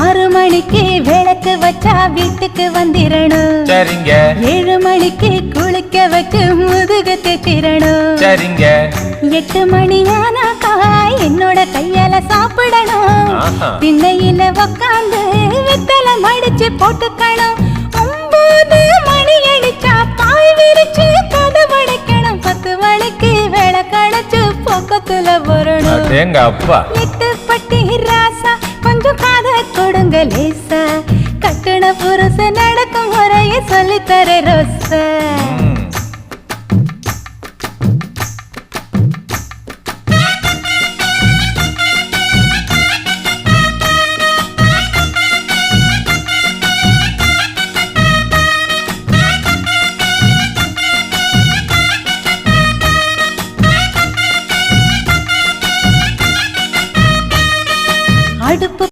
6 மணிக்கு விளக்கு வச்சா வீட்டுக்கு வந்திரணும். சரிங்க. 7 மணிக்கு குளிக்க வச்சு முதுகு தேச்சிரணும். சரிங்க. 8 மணியானாக்கா என்னோட கையால சாப்பிடணும். திண்ணையில உக்காந்து வெத்தலை மடிச்சு போட்டுக்கணும். 9 மணி அடிச்சா பாய் விரிச்சு கதவடைக்கணும். 10 மணிக்கு விளக்கடைச்சு பக்கத்துல வரணும். எங்க அப்பா 8 பட்டி ராசா கொஞ்சம் காத கொடுங்க லேசா. கட்டுன புருஷ நடக்கும் முறைய சொல்லித்தர ரோசா.